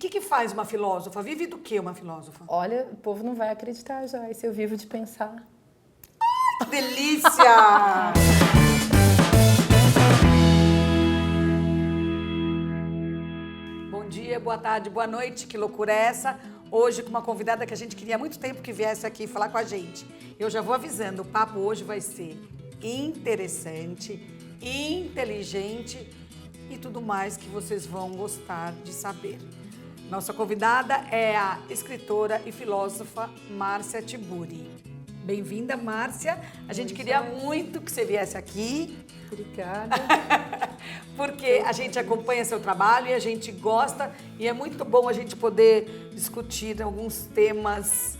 que faz uma filósofa? Vive do que uma filósofa? Olha, o povo não vai acreditar, Joyce. Eu vivo de pensar. Que delícia! Bom dia, boa tarde, boa noite. Que loucura é essa? Hoje com uma convidada que a gente queria há muito tempo que viesse aqui falar com a gente. Eu já vou avisando, o papo hoje vai ser interessante, inteligente e tudo mais que vocês vão gostar de saber. Nossa convidada é a escritora e filósofa Márcia Tiburi. Bem-vinda, Márcia. A gente queria muito que você viesse aqui. Obrigada. Porque a gente acompanha seu trabalho e a gente gosta e é muito bom a gente poder discutir alguns temas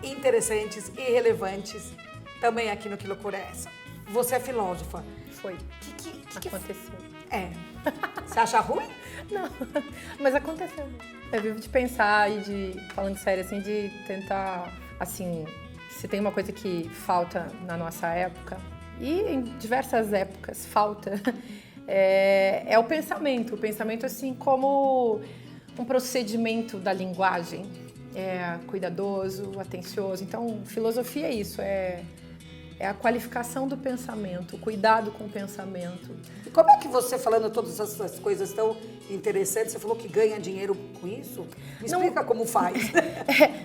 interessantes e relevantes também aqui no Que Loucura é Essa? Você é filósofa. Foi. Que aconteceu? Você acha ruim? Não, mas aconteceu. Eu vivo de pensar e falando sério, assim, de tentar, assim, se tem uma coisa que falta na nossa época, e em diversas épocas falta, é o pensamento. O pensamento, assim, como um procedimento da linguagem, cuidadoso, atencioso. Então, filosofia é isso, é a qualificação do pensamento, o cuidado com o pensamento. E como é que você, falando todas essas coisas tão interessantes, você falou que ganha dinheiro com isso? Me explica como faz.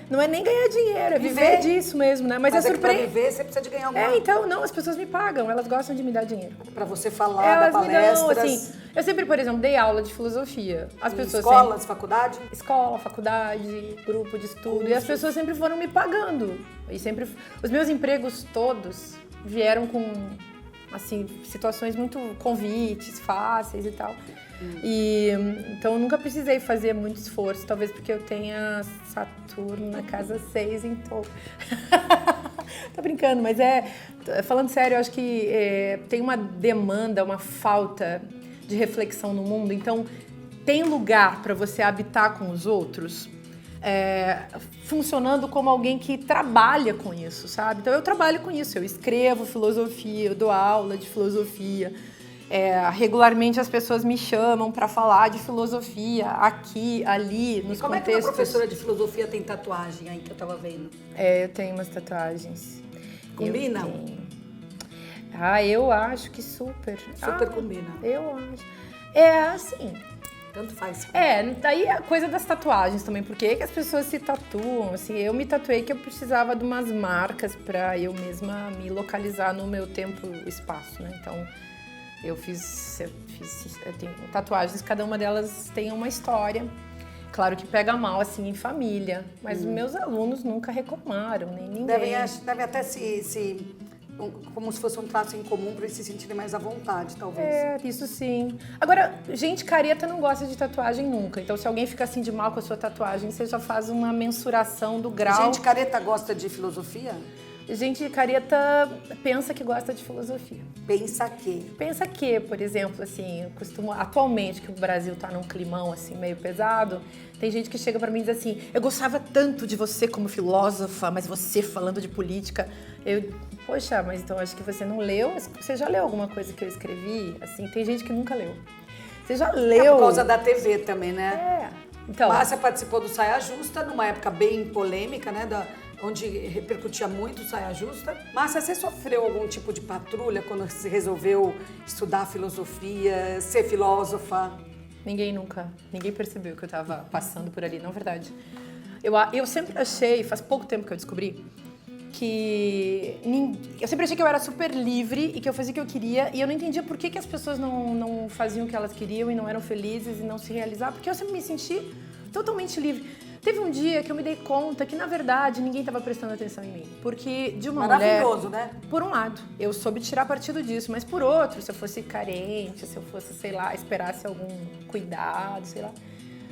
Não é nem ganhar dinheiro, é viver disso mesmo, né? Mas é que para viver você precisa de ganhar alguma coisa. Então, não, as pessoas me pagam, elas gostam de me dar dinheiro. Para você falar, elas dar palestras. Me dão, assim, eu sempre, por exemplo, dei aula de filosofia. As pessoas escolas, faculdade? Escola, faculdade, grupo de estudo. E as pessoas sempre foram me pagando. E sempre, os meus empregos todos vieram com, assim, situações muito convites, fáceis e tal. E então eu nunca precisei fazer muito esforço, talvez porque eu tenha Saturno na casa 6 em Touro. Tô brincando, mas falando sério, eu acho que tem uma demanda, uma falta de reflexão no mundo. Então, tem lugar para você habitar com os outros, funcionando como alguém que trabalha com isso, sabe? Então, eu trabalho com isso, eu escrevo filosofia, eu dou aula de filosofia. Regularmente as pessoas me chamam para falar de filosofia aqui, ali, nos contextos. Como é que uma professora de filosofia tem tatuagem aí que eu tava vendo? Eu tenho umas tatuagens. Combina? Eu acho que super. Super combina. Eu acho. Assim. Tanto faz. Daí a coisa das tatuagens também. Por que as pessoas se tatuam? Assim, eu me tatuei que eu precisava de umas marcas para eu mesma me localizar no meu tempo e espaço, né? Então, eu tenho tatuagens, cada uma delas tem uma história. Claro que pega mal, assim, em família, mas os meus alunos nunca reclamaram, nem ninguém. Deve até como se fosse um traço em comum para eles se sentirem mais à vontade, talvez. Isso sim. Agora, gente careta não gosta de tatuagem nunca, então se alguém fica assim de mal com a sua tatuagem, você já faz uma mensuração do grau. Gente careta gosta de filosofia? Gente careta pensa que gosta de filosofia. Pensa que, por exemplo, assim, atualmente que o Brasil tá num climão assim meio pesado, tem gente que chega pra mim e diz assim: eu gostava tanto de você como filósofa, mas você falando de política, poxa, mas então acho que você não leu, você já leu alguma coisa que eu escrevi? Assim, tem gente que nunca leu. Você já leu? Por causa da TV também, né? Então, Márcia participou do Saia Justa, numa época bem polêmica, né? Onde repercutia muito Saia Justa. Márcia, você sofreu algum tipo de patrulha quando você resolveu estudar filosofia, ser filósofa? Ninguém percebeu que eu estava passando por ali, não é verdade. Eu sempre achei, faz pouco tempo que eu descobri, eu sempre achei que eu era super livre e que eu fazia o que eu queria, e eu não entendia por que as pessoas não faziam o que elas queriam e não eram felizes e não se realizavam, porque eu sempre me senti totalmente livre. Teve um dia que eu me dei conta que, na verdade, ninguém estava prestando atenção em mim. Porque de uma mulher... Maravilhoso, né? Por um lado, eu soube tirar partido disso. Mas por outro, se eu fosse carente, se eu fosse, sei lá, esperasse algum cuidado, sei lá...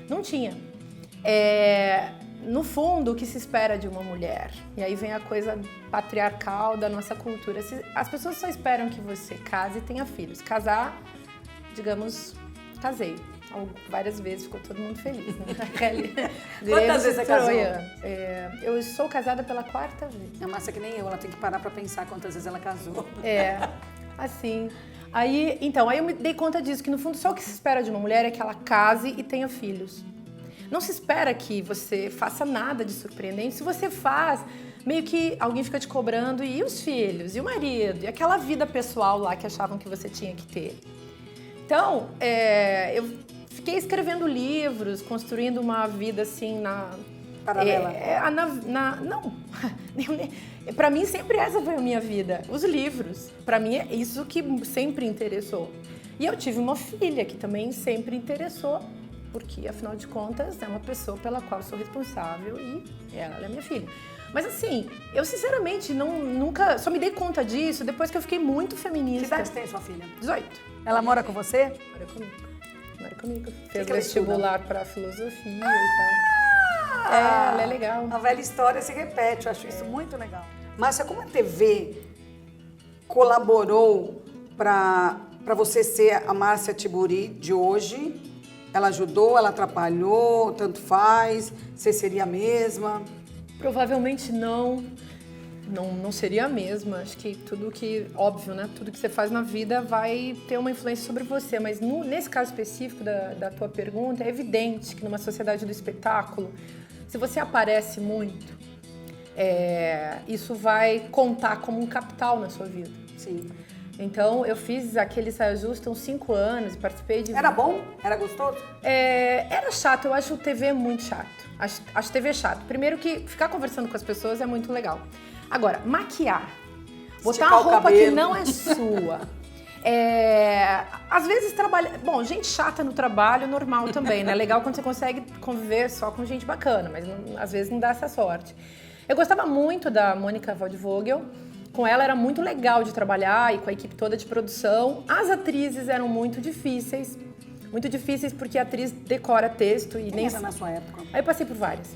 Não tinha. No fundo, o que se espera de uma mulher? E aí vem a coisa patriarcal da nossa cultura. As pessoas só esperam que você case e tenha filhos. Casar, digamos, casei. Várias vezes, ficou todo mundo feliz, né? Quantas vezes você casou? Eu sou casada pela 4ª vez. A Márcia que nem eu, ela tem que parar pra pensar quantas vezes ela casou. Assim. Aí eu me dei conta disso, que no fundo só o que se espera de uma mulher é que ela case e tenha filhos. não se espera que você faça nada de surpreendente. Se você faz, meio que alguém fica te cobrando, e os filhos, e o marido, e aquela vida pessoal lá que achavam que você tinha que ter. Então, eu fiquei escrevendo livros, construindo uma vida assim Paralela. Não, para mim sempre essa foi a minha vida, os livros. Para mim é isso que sempre interessou. E eu tive uma filha que também sempre interessou, porque afinal de contas é uma pessoa pela qual eu sou responsável e ela é minha filha. Mas assim, eu sinceramente nunca, só me dei conta disso depois que eu fiquei muito feminista. Que idade tem sua filha? 18. Ela mora com você? Mora comigo. Fez que ela vestibular para filosofia e tal. Ela é legal. A velha história se repete, eu acho isso muito legal. Márcia, como a TV colaborou para você ser a Márcia Tiburi de hoje? Ela ajudou, ela atrapalhou, tanto faz? Você seria a mesma? Provavelmente não seria a mesma. Acho que tudo que, óbvio, né? Tudo que você faz na vida vai ter uma influência sobre você. Mas nesse caso específico da tua pergunta, é evidente que numa sociedade do espetáculo, se você aparece muito, isso vai contar como um capital na sua vida. Sim. Então, eu fiz aquele Saia Justa uns 5 anos e participei de... Era bom? Era gostoso? Era chato, eu acho o TV muito chato. Acho TV chato. Primeiro que ficar conversando com as pessoas é muito legal. Agora, maquiar, botar uma roupa que não é sua. Às vezes trabalha... Bom, gente chata no trabalho, normal também, né? Legal quando você consegue conviver só com gente bacana, mas às vezes não dá essa sorte. Eu gostava muito da Mônica Waldvogel. Com ela era muito legal de trabalhar e com a equipe toda de produção. As atrizes eram muito difíceis porque a atriz decora texto e nem... Era na sua época? Aí eu passei por várias.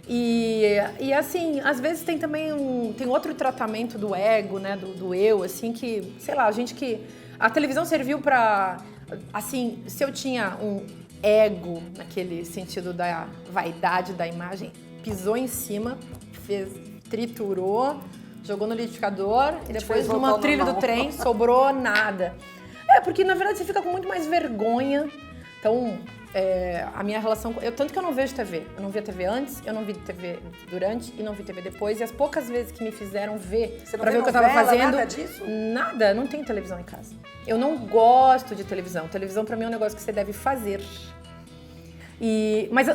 E assim, às vezes tem também tem outro tratamento do ego, né, do eu, assim, que, sei lá, a televisão serviu pra, assim, se eu tinha um ego, naquele sentido da vaidade da imagem, pisou em cima, triturou, jogou no liquidificador e depois numa trilha do trem sobrou nada. Porque na verdade você fica com muito mais vergonha. Então, a minha relação... Tanto que eu não vejo TV. Eu não via TV antes, eu não vi TV durante e não vi TV depois. E as poucas vezes que me fizeram ver pra ver o que eu tava fazendo... Nada disso? Nada, não tem televisão em casa. Eu não gosto de televisão. Televisão pra mim é um negócio que você deve fazer. Mas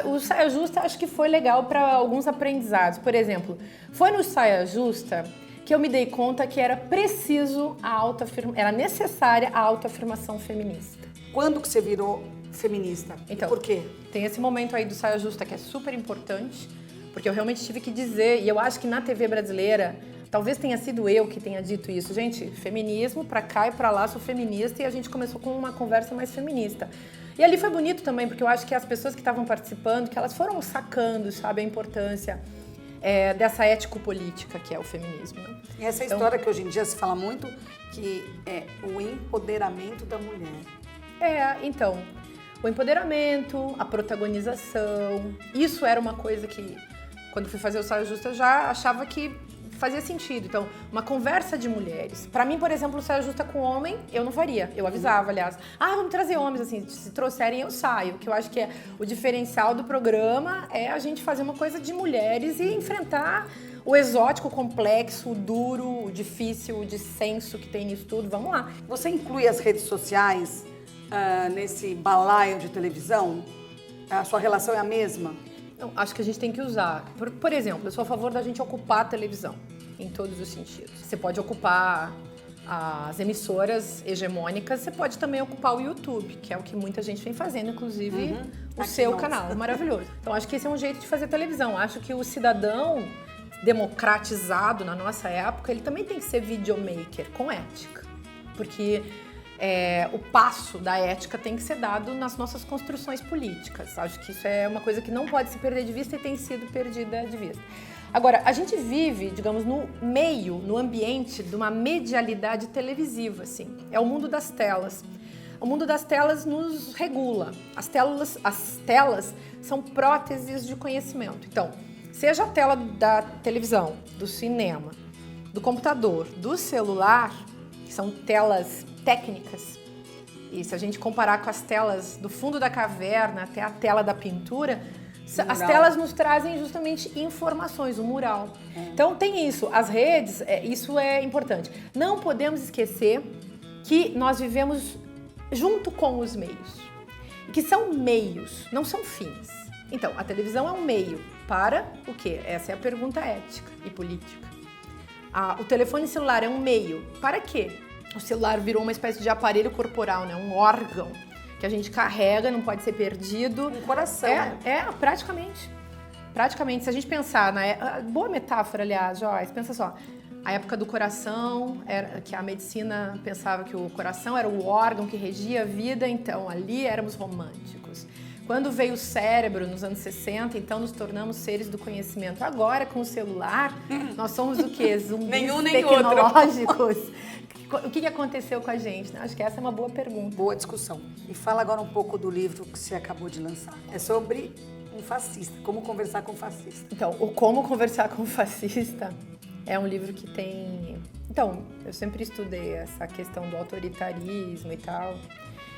o Saia Justa acho que foi legal para alguns aprendizados. Por exemplo, foi no Saia Justa que eu me dei conta que era preciso era necessária a autoafirmação feminista. Quando que você virou feminista? Então, por quê? Tem esse momento aí do Saia Justa que é super importante, porque eu realmente tive que dizer, e eu acho que na TV brasileira, talvez tenha sido eu que tenha dito isso. Gente, feminismo, pra cá e pra lá, sou feminista, e a gente começou com uma conversa mais feminista. E ali foi bonito também, porque eu acho que as pessoas que estavam participando, que elas foram sacando, sabe, a importância dessa ético-política que é o feminismo. Né? E essa história que hoje em dia se fala muito, que é o empoderamento da mulher. Então, o empoderamento, a protagonização, isso era uma coisa que, quando fui fazer o Saia Justa, eu já achava que fazia sentido. Então, uma conversa de mulheres. Pra mim, por exemplo, Saia Justa com homem, eu não faria. Eu avisava, aliás. Vamos trazer homens, assim, se trouxerem eu saio. O que eu acho que é o diferencial do programa é a gente fazer uma coisa de mulheres e enfrentar o exótico, o complexo, o duro, o difícil, o dissenso que tem nisso tudo. Vamos lá. Você inclui as redes sociais nesse balaio de televisão? A sua relação é a mesma? Não, acho que a gente tem que usar. Por exemplo, eu sou a favor da gente ocupar a televisão, em todos os sentidos. Você pode ocupar as emissoras hegemônicas, você pode também ocupar o YouTube, que é o que muita gente vem fazendo, inclusive o seu canal, maravilhoso. Então, acho que esse é um jeito de fazer televisão. Acho que o cidadão democratizado na nossa época, ele também tem que ser videomaker, com ética. Porque o passo da ética tem que ser dado nas nossas construções políticas. Acho que isso é uma coisa que não pode se perder de vista e tem sido perdida de vista. Agora, a gente vive, digamos, no ambiente de uma medialidade televisiva, assim. É o mundo das telas. O mundo das telas nos regula. As telas são próteses de conhecimento. Então, seja a tela da televisão, do cinema, do computador, do celular, que são telas técnicas e se a gente comparar com as telas do fundo da caverna até a tela da pintura, as telas nos trazem justamente informações, o mural. Então tem isso, as redes, isso é importante. Não podemos esquecer que nós vivemos junto com os meios, que são meios, não são fins. Então, a televisão é um meio para o quê? Essa é a pergunta ética e política. O telefone celular é um meio para quê? O celular virou uma espécie de aparelho corporal, né? Um órgão que a gente carrega, não pode ser perdido. Um coração. Praticamente. Praticamente. Se a gente pensar boa metáfora, aliás, Joyce, pensa só. A época do coração, que a medicina pensava que o coração era o órgão que regia a vida, então ali éramos românticos. Quando veio o cérebro, nos anos 60, então nos tornamos seres do conhecimento. Agora, com o celular, nós somos o quê? Zumbis Nenhum nem tecnológicos. O que aconteceu com a gente? Acho que essa é uma boa pergunta. Boa discussão. E fala agora um pouco do livro que você acabou de lançar. É sobre um fascista, como conversar com um fascista. Então, o Como Conversar com um Fascista é um livro que tem... Então, eu sempre estudei essa questão do autoritarismo e tal,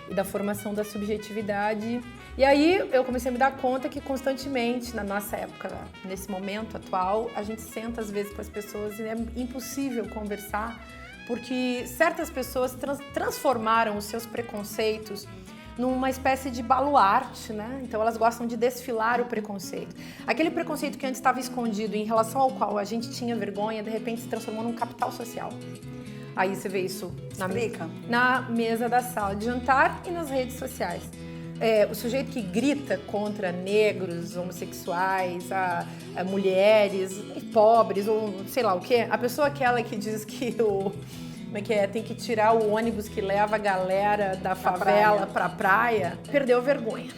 e da formação da subjetividade. E aí eu comecei a me dar conta que constantemente, na nossa época, nesse momento atual, a gente senta às vezes com as pessoas e é impossível conversar, porque certas pessoas transformaram os seus preconceitos numa espécie de baluarte, né? Então elas gostam de desfilar o preconceito. Aquele preconceito que antes estava escondido, em relação ao qual a gente tinha vergonha, de repente se transformou num capital social. Aí você vê isso na mesa da sala de jantar e nas redes sociais. O sujeito que grita contra negros, homossexuais, a mulheres, pobres, ou sei lá o quê. A pessoa aquela que diz que tem que tirar o ônibus que leva a galera da favela pra praia, perdeu a vergonha.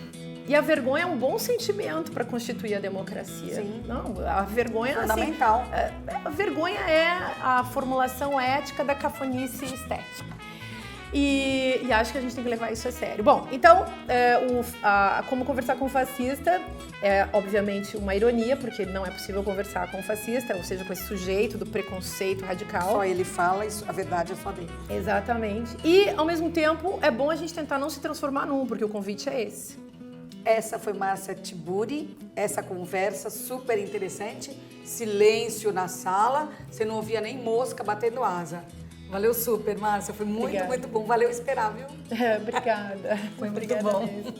E a vergonha é um bom sentimento para constituir a democracia. Sim. Não, a vergonha é fundamental. A vergonha é a formulação ética da cafonice estética. E acho que a gente tem que levar isso a sério. Bom, então, como conversar com um fascista é, obviamente, uma ironia, porque não é possível conversar com um fascista, ou seja, com esse sujeito do preconceito radical. Só ele fala, a verdade é só dele. Exatamente. E, ao mesmo tempo, é bom a gente tentar não se transformar num, porque o convite é esse. Essa foi Márcia Tiburi, essa conversa super interessante. Silêncio na sala, você não ouvia nem mosca batendo asa. Valeu super, Márcia, foi muito, muito bom. Valeu esperar, viu? Obrigada. Foi muito Obrigada bom. mesmo.